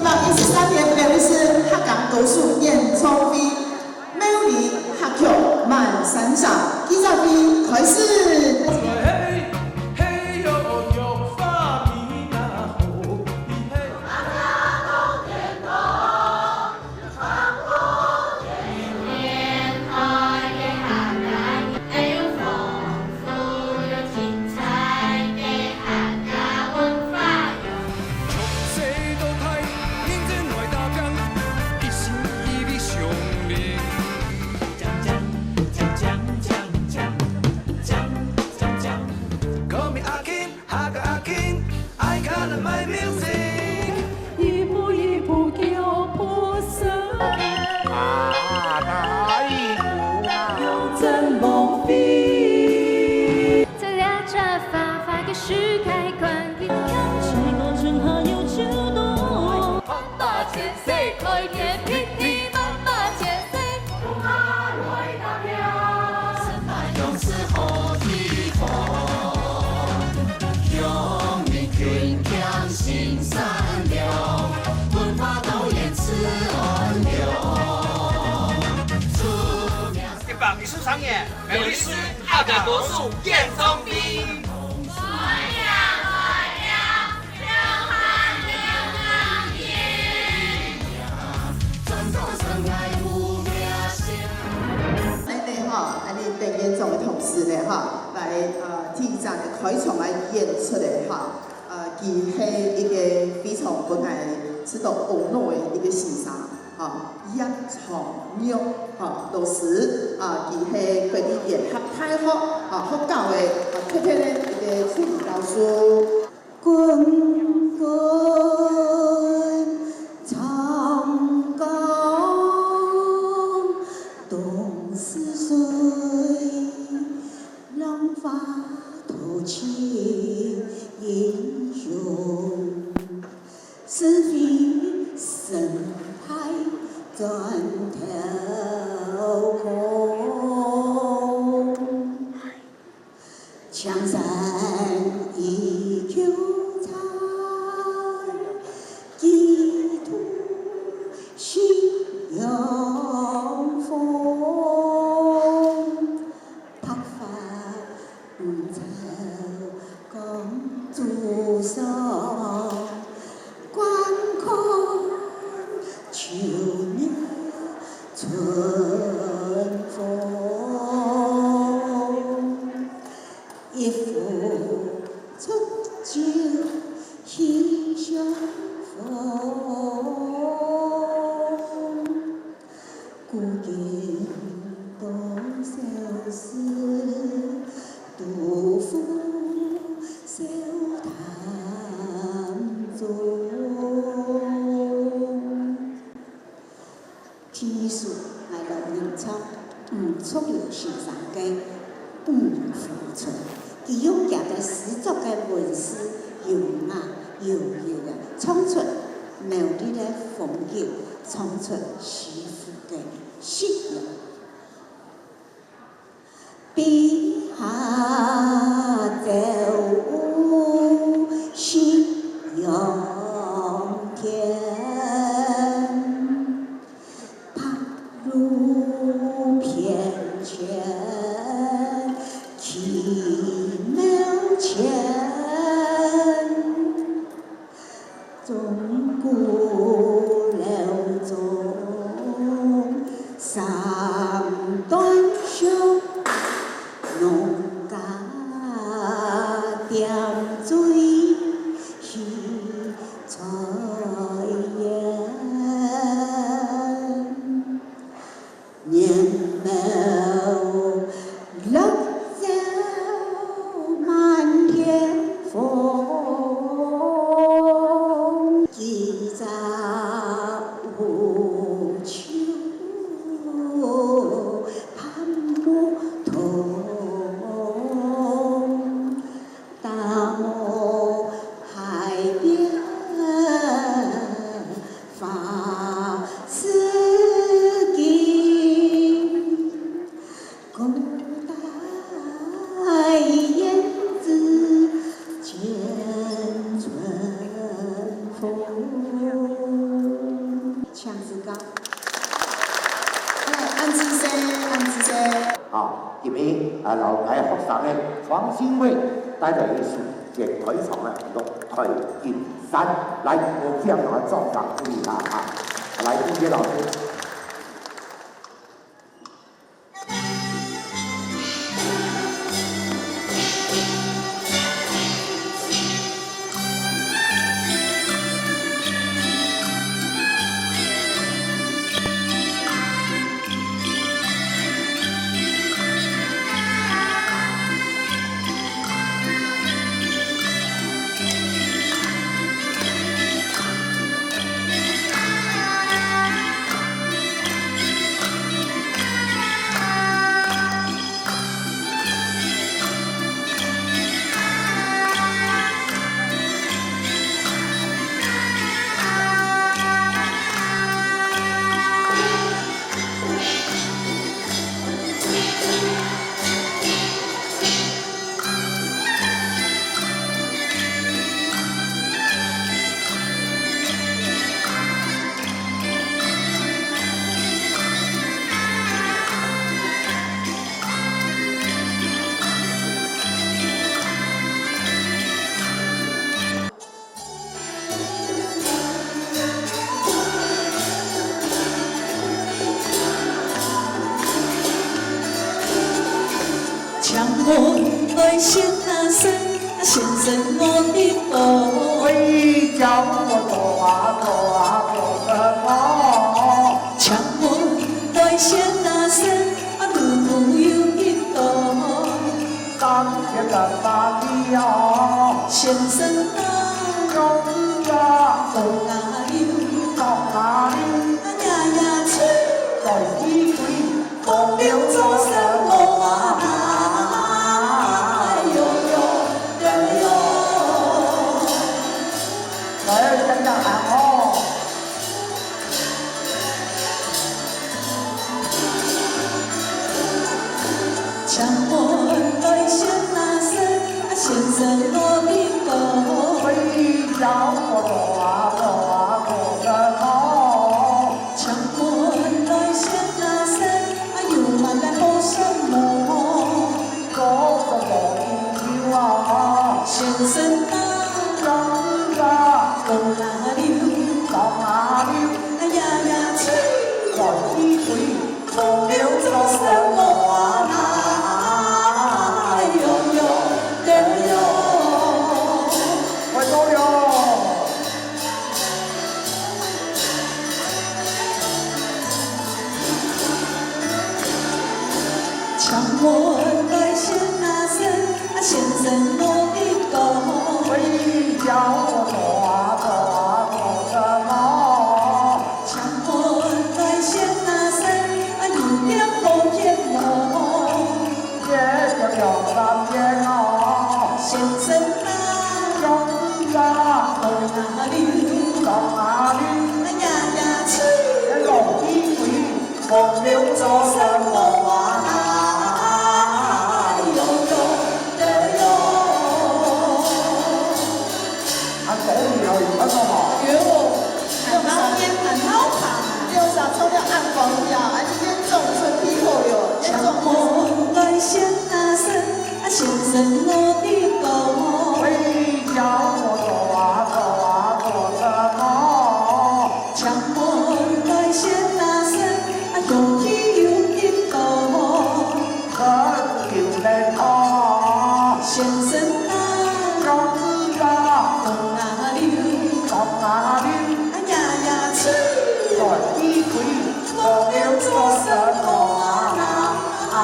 2013年北律师客家歌手演唱会，美丽客曲满山上，记者会开始。 是开关，一样是过程还有秋冬。万马千岁，开天辟地，万马千岁。不怕来打飘，神马勇士好地方，勇民群强心善良，文化都延迟安流。113年，美律师客家歌手演唱会。 等演唱的同时呢，来提早的开场来演出的佢係一個非常本來值得懊惱的一個先生，葉長玉，老師，佢係佢哋研合大學學教的，特別呢一個助理教師。滾滾長江東逝水。 浪花淘尽英雄，是非盛开转头空。江山依旧在，一途心有风。 竹上观看秋月春风，一幅春秋喜相逢，古今多相思，杜甫。 笑谈中，天数係劉仁昌、吳楚瑤先生嘅《吳富春》，佢用佢嘅詩作嘅文字，優雅悠悠嘅唱出美麗嘅風景，唱出詩賦嘅信仰。碧下走。 仰天，踏入偏泉，奇妙前，钟鼓流中，三段袖，农家点缀。 彩烟，年眸落走漫天风，几朝无秋，盼不同。大漠。留喺學生嘅創新會帶來嘅是嘅推崇嘅活動推進山，來我將我作上注意下啊，來DJ老師。来先啊生，先生我的歌，喂，叫我做啊做啊做什麼？唱我来先啊生，女朋友一個，當天的巴黎啊，先生啊，用啊到哪里？到哪里？呀呀吹，在一堆風流做什麼啊？唱我來先啊生，先生我的歌，喂，叫我做啊做啊做什麼？唱我來先啊生，又問來做什麼？做什麼朋友啊？先生啊，人啊，到哪裡？到哪裡？呀呀吹，在一堆風流做什麼啊？唱我來先啊生，先生我的歌，喂，叫我做啊做啊做什麼？唱我來先啊生，有點好眼魔，也就兩三天哦。先生啊，人啊，到哪裡？到哪裡？呀呀吹，老一堆風流做什麼啊？唱我來先啊生，先生我的歌，喂，叫我做啊做啊做什麼？唱我來先啊生，有氣有一個，可叫人啊，先生啊，人啊，到哪裡？到哪裡？呀呀吹，在一堆風流做什麼啊？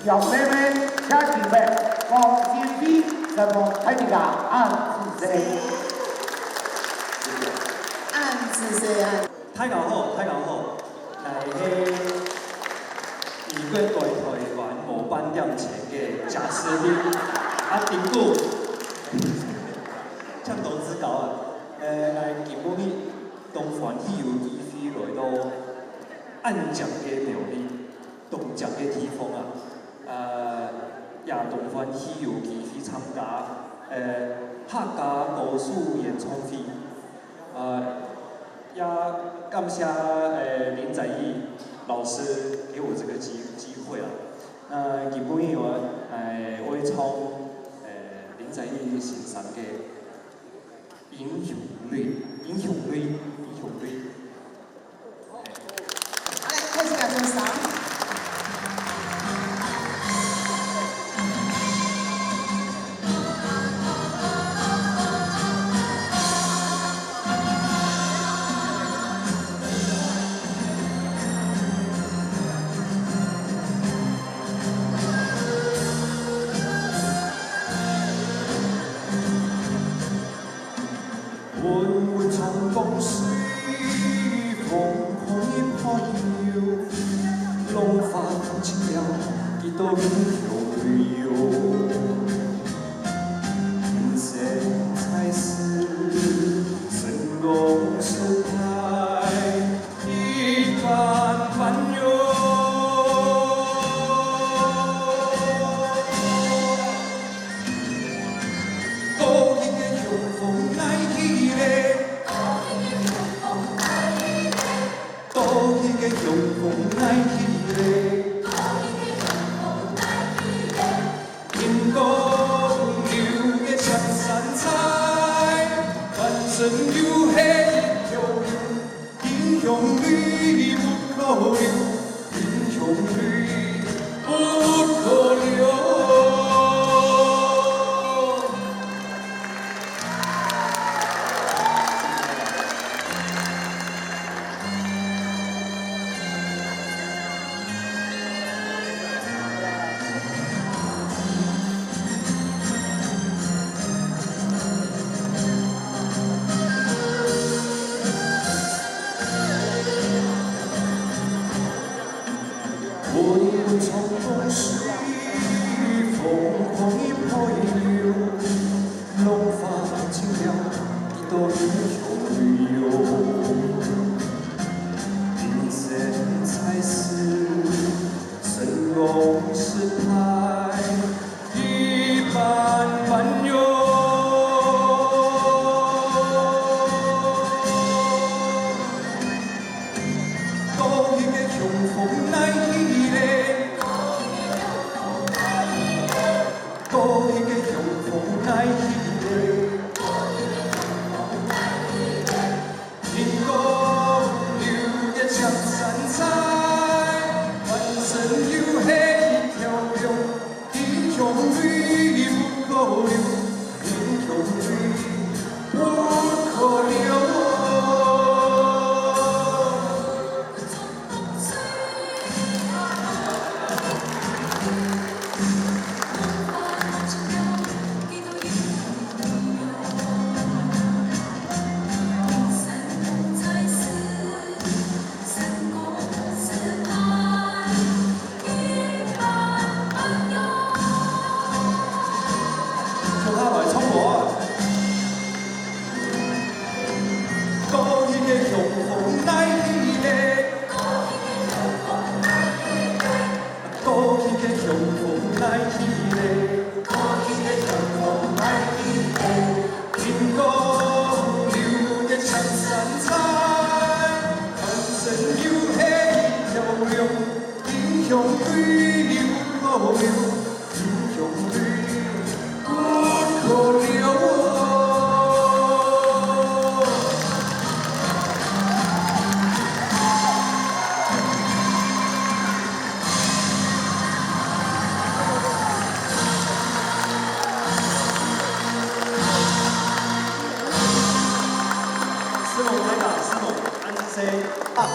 有妹妹請準備，黃建飛什麼睇住㗎？暗自死，暗自死啊！太搞好，太搞好！嚟係移居到台灣無頒獎前嘅賈斯汀丁固，唱到之高啊！嚟今晡日東環戲遊記飛來到暗獎嘅廟裡，東獎嘅地方啊！也東環戲遊記去參加客家歌手演唱會，也感谢林宰义老师给我这个机会啊。基本我会从林宰义先生嘅英雄泪。来，开始感受啥？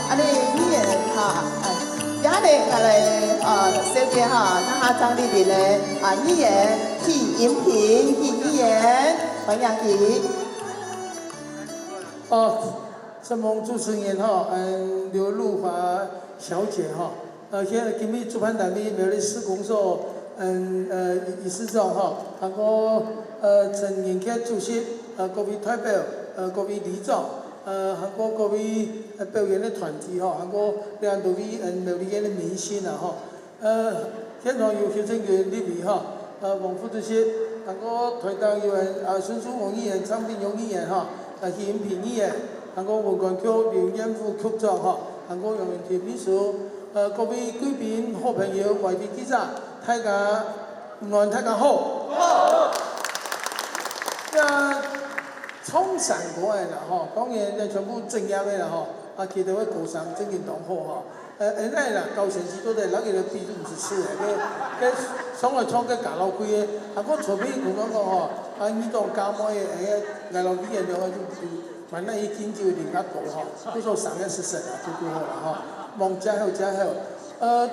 安尼语言哈，也咧甲来小姐哈，那下张丽玲咧语言戏音频戏语言黄雅琪。盛丰主持人哈，刘露华小姐哈，现在今日主办单位苗栗市公所理事长哈，还有陈延克主席，各位代表，各位里长。韩国各位表演的团体哈，韩国两多位苗栗县的明星啊哈，现场有行政员立委哈，王副主席，韩国台党有孙书宏议员、张炳勇议员哈，习近平议员，韩国文管局林彦富局长吼，韩国杨元田秘书，各位贵宾、好朋友、外地记者，大家好。好。冲散过来啦吼，当然全部正业的啦吼，其他个高商真正同好吼。现在啦，高城市都在人家的比都唔是吃的，个上来创个家老贵的，我除非同讲吼，你当家妹的，家老贵的两个就反正伊经济有另较高吼，都说上个是神啊，就好啦吼，望加好加好。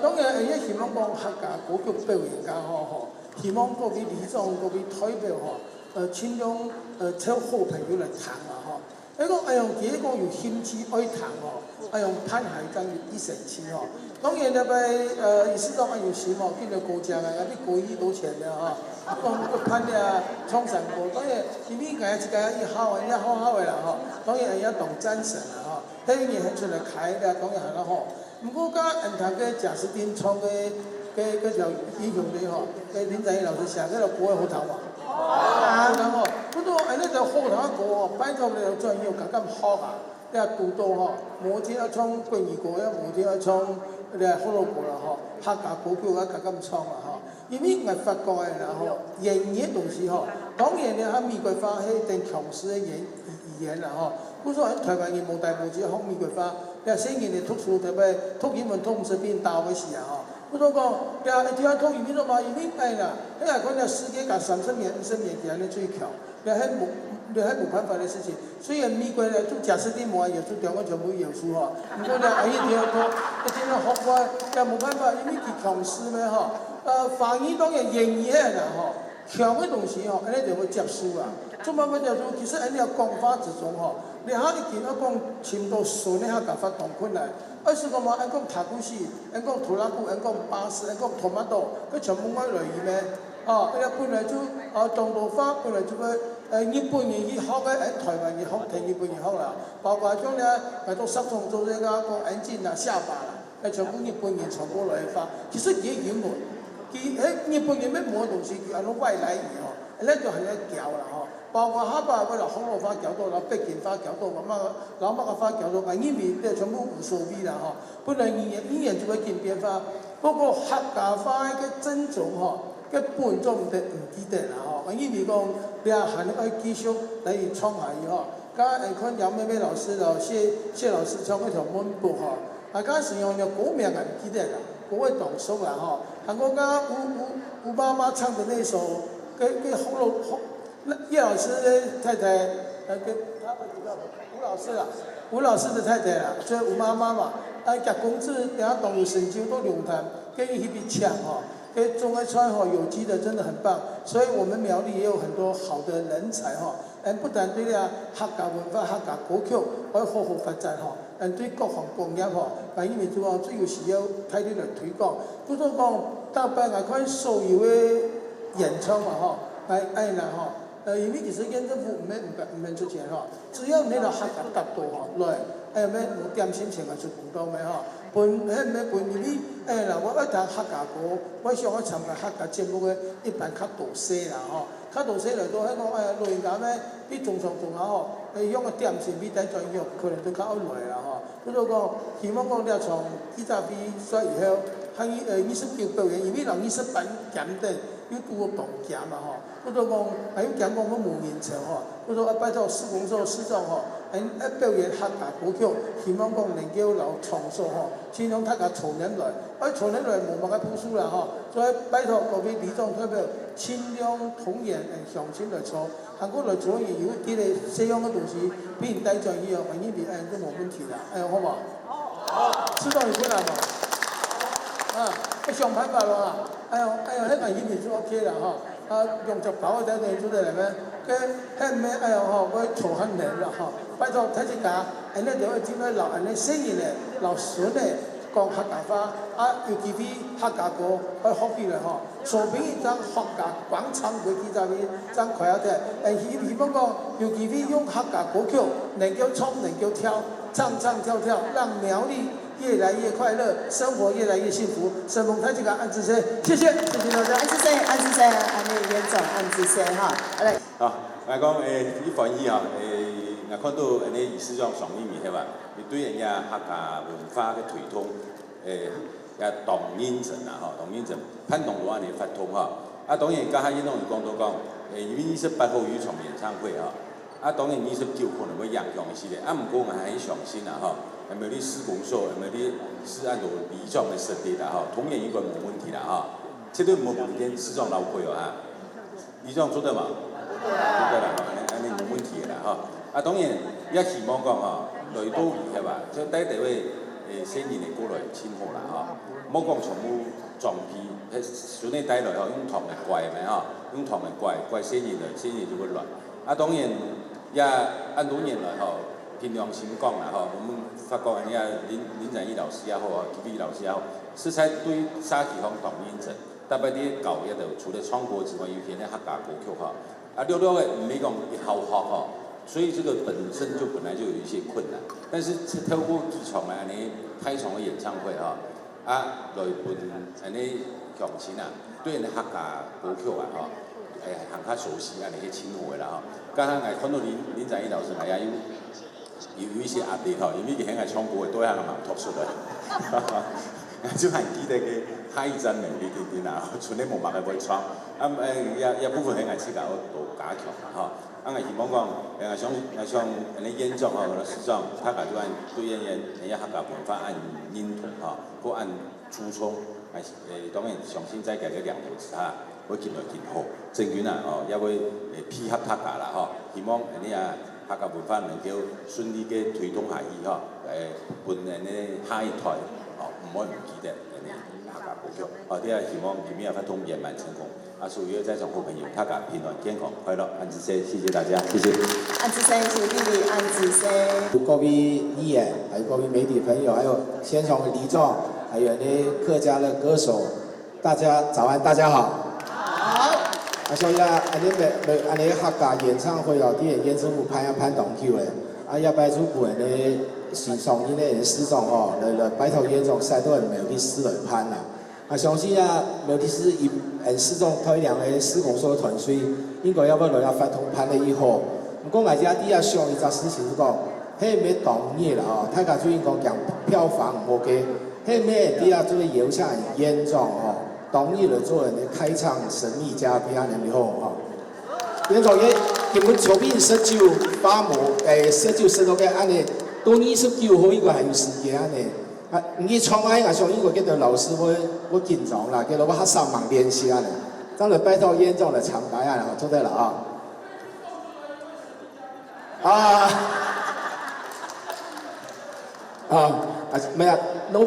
当然也希望讲客家歌曲表演家吼，希望各位理事长、各位代表吼，尽量找好朋友来谈啊吼。迄个哎呦，其实讲有兴趣爱谈吼，哎呦潘海章一神期吼。当然了呗，意思讲有时吼，见到国家啊，你过亿多钱的吼，讲个潘的冲上过，当然因为家一家一好的，好的啦吼。当然也懂战神啦吼，迄年很出来开的，当然很好。不过甲因头个贾斯汀创个条英雄队吼，林在老师写个了国外好头嘛。好头吼，不过安尼就好头个吼，拜托你专业更加好啊！你啊拄到吼，摩天要创桂二国，摩天要创你啊好多国啦吼，客家歌曲啊更加创啦吼。因为我发觉的啦吼，言语的东西吼，当然咧，美国话迄等强势的语言啦吼。不说台湾人无大无小学美国话，你声音的读书特别读英文读唔是变大个事啊吼。不说讲，听下读语言了嘛，因为哎啦，你来讲了世界甲30年、50年前的最强，你还无办法的事情。虽然美国咧做贾斯汀无有做中国全部有书吼，不过咧哎一条读，一定要学乖，也无办法，因为佢强势咩吼。法语当然言语啦吼，强的东西吼，安尼就要接受啊。做乜叫做？其实安尼要讲法之中吼，你下一件要讲深度顺的，下甲发动困难。是讲嘛，按讲塔古西，按讲土拉古，按讲巴士，按讲托马多，佢全部爱来伊咩？本来就中国话本来就个日本人去学嘅，台湾人学听日本人学啦，包括讲咧，到上重做这个讲眼镜啦、下巴啦，全部日本人传过来发，其实也英文。日本人要摸东西，佢按攞外来语吼，咧就系咧教啦吼。包括下巴嗰度红罗花教到，然后北京花教到，老乜嘅花教到，英语咧全部无所谓啦吼。本来语言就会见变化，不过客家话嘅真种吼，嘅本种唔记得啦吼。英语讲，你啊还要继续来创下伊吼。刚看杨妹妹老师咯，谢老师创嗰条文本吼，嗰时用了国名啊唔记得啦，国会动手啦吼。韩国家吴妈妈唱的那首，跟叶老师的太太，吴老师的太太啦，所以吴妈妈嘛，甲公子等下动物神经都流传，跟伊比抢吼，跟中爱川吼有机的真的很棒，所以我们苗栗也有很多好的人才吼，不但对了客家文化、客家歌曲可以好好发展吼，对各行各业吼，因为主要最有需要开力来推广，不说讲大摆外款所有的演唱嘛吼，啦吼。因为其实县政府唔免出钱吼，只要你来客家达到吼来，免无点心钱啊就碰到咩吼，免分因为啦，我爱听客家歌，我想要参加客家节目的，一般较大细啦吼，较大细来到迄个老人家咩，比中上吼，用个点心比咱专业可能都较好来啦吼。不过讲，希望讲了从记者比赛以后，艺术节表演，因为人艺术班检定。有拄个动行嘛吼，不过讲还有讲讲个无名称吼，不过拜托市公所市长吼，表演客家歌曲，希望讲能够留创作吼，尽量大家凑人来，凑人来无办法读书啦吼，所以拜托各位理事长代表，尽量同仁向前来做，韩国来做也有啲咧西洋嘅东西，比人带专业哦，反正比都冇问题啦，好嘛？好，知道你过来嘛？想办法咯啊！迄个语言就 OK 啦吼，用着搞个仔嚟做嚟咩？迄咩吼，我坐很难啦吼。拜托睇只架，就要點樣留聲音咧，留孫咧講客家話，尤其是客家歌可以學起來吼。說明一張客家廣場會記在邊，張快一啲。希望講，尤其是用客家歌曲能夠唱能夠跳，唱跳，讓苗栗越来越快乐，生活越来越幸福。沈凤台这个安之生，谢谢大家。安之生，安尼严总安之生哈，来。好，来讲伊翻译哈，也看到安尼理事长上面面吧，伊对人家客家文化嘅推动，也动认真啦吼，动认真，盼动多安尼发通吼。啊，当然甲遐运动员讲到讲，因为28号有一场演唱会吼，啊，当然29可能会影响一系列，啊，毋过我还很上心啦吼，有没有你施工所，有没有你是按照理状的设定啦吼，同演一个没问题啦吼，这对无明天市长老会哦哈，理状做得嘛？做得啦，安尼没问题的啦吼。啊，当然也希望讲吼，来到位係嘛，即第一位新人嚟過來簽好啦吼，唔好講全部撞批，選你帶來吼用糖嚟怪咪吼，用糖嚟怪新人嚟，新人就會亂。啊，當然也按多年來吼，憑良心講啦吼，我們發覺人家林展義老師也好啊，吉利老師也好，實在對沙期方同認真，特別啲搞嘢就除了創國之外，有些咧客家歌曲吼。啊，了嘅唔係講一好學吼，所以這個本身就本來就有一些困難。但是透過幾場安尼開場嘅演唱會吼，啊來本安尼響錢啊，對人客家歌曲啊吼，行較熟悉安尼去親和啦吼。加上我看到林展義老師也有一些壓力吼，因為佢喺創歌都係蠻突出嘅。就還記得個海戰能力啲啦，全啲冇辦法去創。也部分喺我自己度加強啦，吼。我希望講，想人哋演奏吼，實際上客家對人家客家文化按認同吼，個按初衷，當然相信在這個兩頭之下，會越來越好。政權啊，哦，也會配合客家啦，吼。希望人家客家文化能夠順利嘅推動下去，吼，伴人哋下一代。唔可以唔記得人哋客家歌曲，我哋希望裡面發通圓滿成功。啊，所有在場好朋友，客家平安健康快樂，安子生，謝謝大家，謝謝。安子生，謝謝安子生。各位議員，還有各位媒體朋友，還有現場的理狀，還有啲客家的歌手，大家早安，大家好。好。啊，所以啊，安尼客家演唱會哦，啲人演唱會攀同久嘅，啊，要擺出本嘅。是上年咧，師長吼來拜託演唱賽都係苗栗師來攀啦。啊，相信啊苗栗師師長推兩個施工所團隊，應該要來發通攀咧以後。不過我家底下上一隻事情是講，迄咩同意啦吼，大家最近講講票房唔 OK， 迄咩底下做遊唱演唱吼，同意來做人哋開場神秘嘉賓啊，然後吼。演唱嘅根本籌備19把模19到嘅安尼。到29號應該係有時間嘅，啊，唔去創啊，我上應該叫做老師我緊張啦，叫做我較上網練習啊，當然拜託演唱來長台啊，做得啦咩啊，我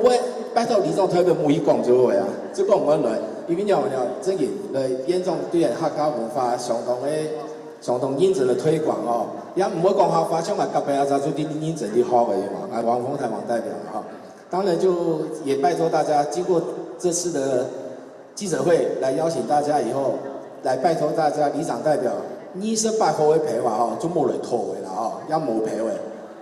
拜託李總特別冇去講咗嘅啊，即講我來，因為呢真係來演唱對人客家文化相當認真的推廣哦，也唔會講客話，將埋隔壁阿仔做啲認真啲好嘅嘛。啊，王鳳台王代表哈，當然就也拜託大家，經過這次的記者會，來邀請大家以後，來拜託大家里長代表28號嘅陪話哦，就冇來拖嘅啦哦，也冇陪嘅，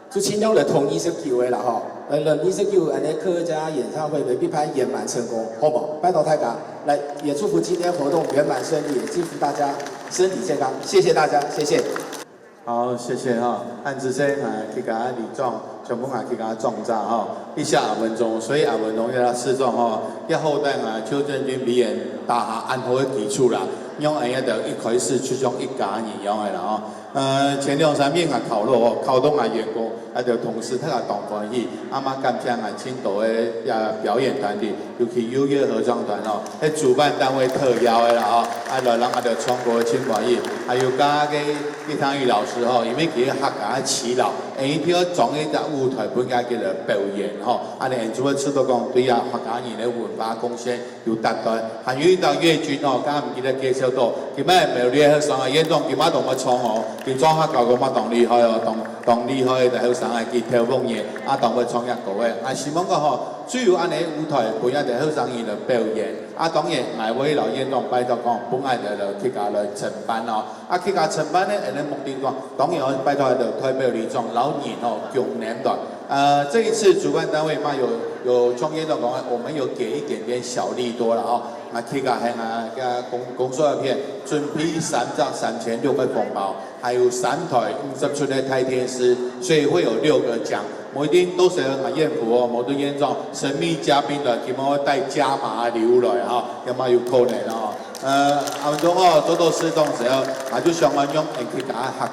就盡量來拖29嘅啦吼。29安尼客家演唱會未必拍圓滿成功，好唔好？拜託大家，來也祝福今天活動圓滿順利，也祝福大家身體健康，謝謝大家，謝謝。好，謝謝哈，安子生去甲李總，全部去甲壯炸哈，一下阿文忠，所以阿文忠要示眾哈，要後代邱正軍表演打下安好嘅基礎啦，用安尼就一開始出種一家人用嘅啦吼。前2-3面考落哦，考動員工，就同時他同歡喜，阿媽感謝青島嘅表演團隊，尤其優樂合唱團哦，喺主辦單位特邀嘅啦吼，來人就唱歌青歡喜，還有加個葉湯宇老師吼，因為佢客家耆老，伊條裝一隻舞台本家叫做表演吼，尼演出出到講對啊客家人嘅文化貢獻有達到，還有一道粵劇哦，剛剛唔記得介紹到，佢咩苗栗嘅上嘅演唱，佢媽同我唱哦。佢裝客教個乜當厲害哦，當厲害就好上係佢跳舞嘢，當佢創一個嘅，希望講吼，主要安尼舞台本來就好上伊嚟表演，當然外位老演講拜託講，本來就去家來承辦哦，去家承辦咧，人哋目的講，當然我拜託就代表李總老年哦，強年代，这一次主办单位嘛有中间的讲，我们有给一点点小利多了哦。啊，去个向啊公售一片，准备3张3600个红包，还有3台50寸的钛电视，所以会有6个奖。每天都是啊艳福哦，某都演状神秘嘉宾的，希望带加码礼物来哈，要么有可能哦。阿文中哦，做到适当时候，就上岸用去甲客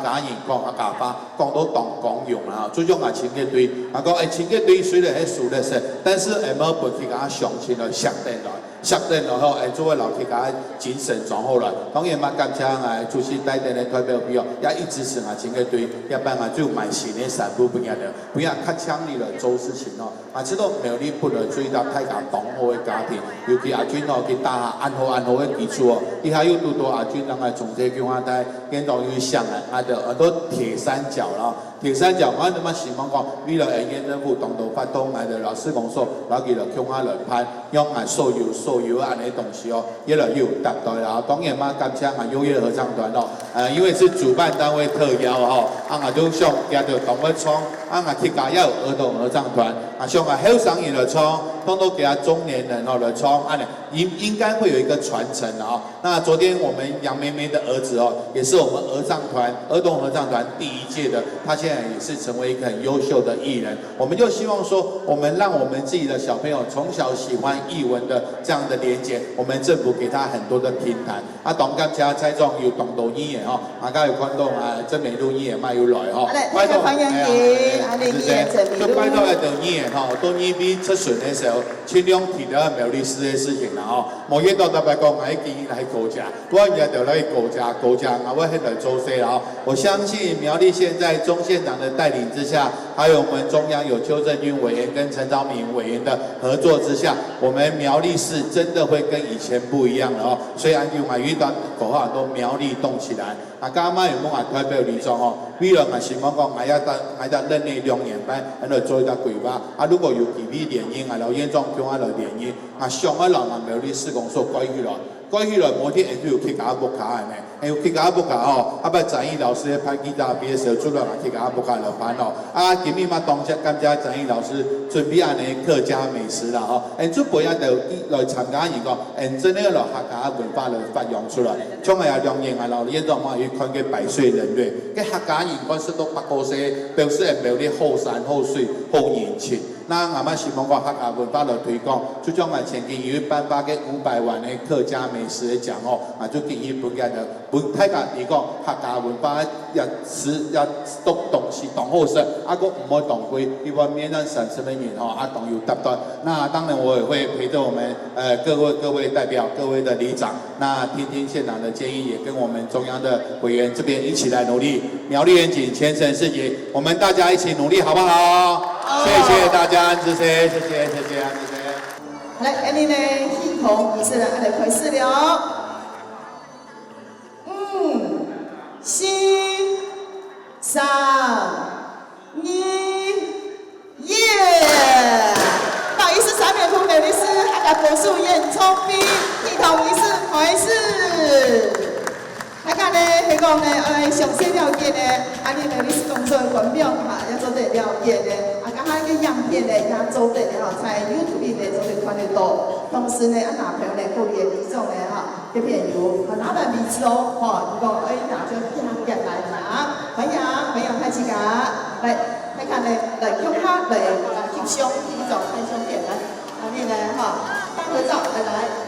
家人讲客家话，讲到当公用啦，最终清洁队，讲清洁队虽然係熟的事，但是下晡本去甲上清了上定來。xác定落後，作為老客家精神轉好來。當然嘛，感謝主席帶定的代表朋友，也一直是清潔隊，一般就買新的散步不一樣的，不要較強力的做事情哦。知道苗栗不能注意到太家當好的家庭，尤其阿俊哦，佢打下安好的基礎哦，伊還有多多阿俊，人個總體叫我帶，跟到有像很多鐵三角啦。鐵三角，我哋嘛希望講，為了縣政府當到發動老師講說，攞佢嚟向下來攀，用所有安尼東西哦，越來越有達到啦。當然嘛，感謝優越合唱團哦，因為是主辦單位特邀哦，就想加到動物創，去加有兒童合唱團，想後生人來創，當到給中年人哦來創，應該會有一個傳承哦。那昨天我們楊妹妹的兒子哦，也是我們兒童合唱團第一屆的，他現在也是成為一個很優秀的藝人。我們就希望說，我們讓我們自己的小朋友從小喜歡藝文的這樣的連結，我們政府給他很多的平台。當今次蔡總有動到演員哦，家有看到真美路演員嘛有來哦，拜託歡迎你，就拜託到演員哦，到呢邊出巡的時候，盡量提到苗栗市的事情啦哦，冇嘢到特別講，我建議來國家，我也就來國家，我喺度做事啦哦。我相信苗栗現在鍾縣長的帶領之下，還有我們中央有邱正軍委員跟陳昭明委員的合作之下，我們苗栗市真的會跟以前不一樣了哦。雖然有遇到口號都苗栗動起來，剛剛有冇代表李總哦？未來希望講我要任內2年半，喺度做一個規劃。如果有其他聯姻老院長叫我來聯姻，上一樓苗栗市公所改起來。過去來某天就有客家木卡嘅咩？有客家木卡哦，不展毅老師拍吉他畢業時候做了客家木卡來拍哦。今日嘛當感謝展毅老師準備安尼客家美食啦哦。做背後就來參加一個，真係來客家文化來發揚出來。將來兩年老院長嘛要看佢百歲人類，嘅客家人講識到8個歲，表示係苗栗好山好水好年輕。那我們希望講客家文化來推廣，就將來前幾月頒發嘅500萬嘅客家美食嘅獎哦，就建議本家本大家嚟講客家文化要讀東西當好食，個唔好當歸，一方面讓省市人員哦當有搭檔。那當然我也會陪着我們各位代表、各位的里長，那聽聽縣長的建議，也跟我們中央的委員這邊一起來努力，苗栗願景前程似錦，我們大家一起努力，好不好？謝謝大家，安之聲，謝謝安之聲。來，安尼呢，系統儀式安尼開始了。4、3、2、1，不好意思，3秒鐘苗栗市客家國術演唱會系統儀式開始。大家呢，係講呢，詳細了解呢，苗栗市公所嘅官表也做得了解呢。他個樣片呢，也做得了，在 YouTube 呢做得看得到。同時呢，男朋友呢，各位理眾呢，這邊有拿來米子哦，如果拿就片來拿，歡迎大家來看呢，來用它來翕相，翕照拍相片來，呢當合照來。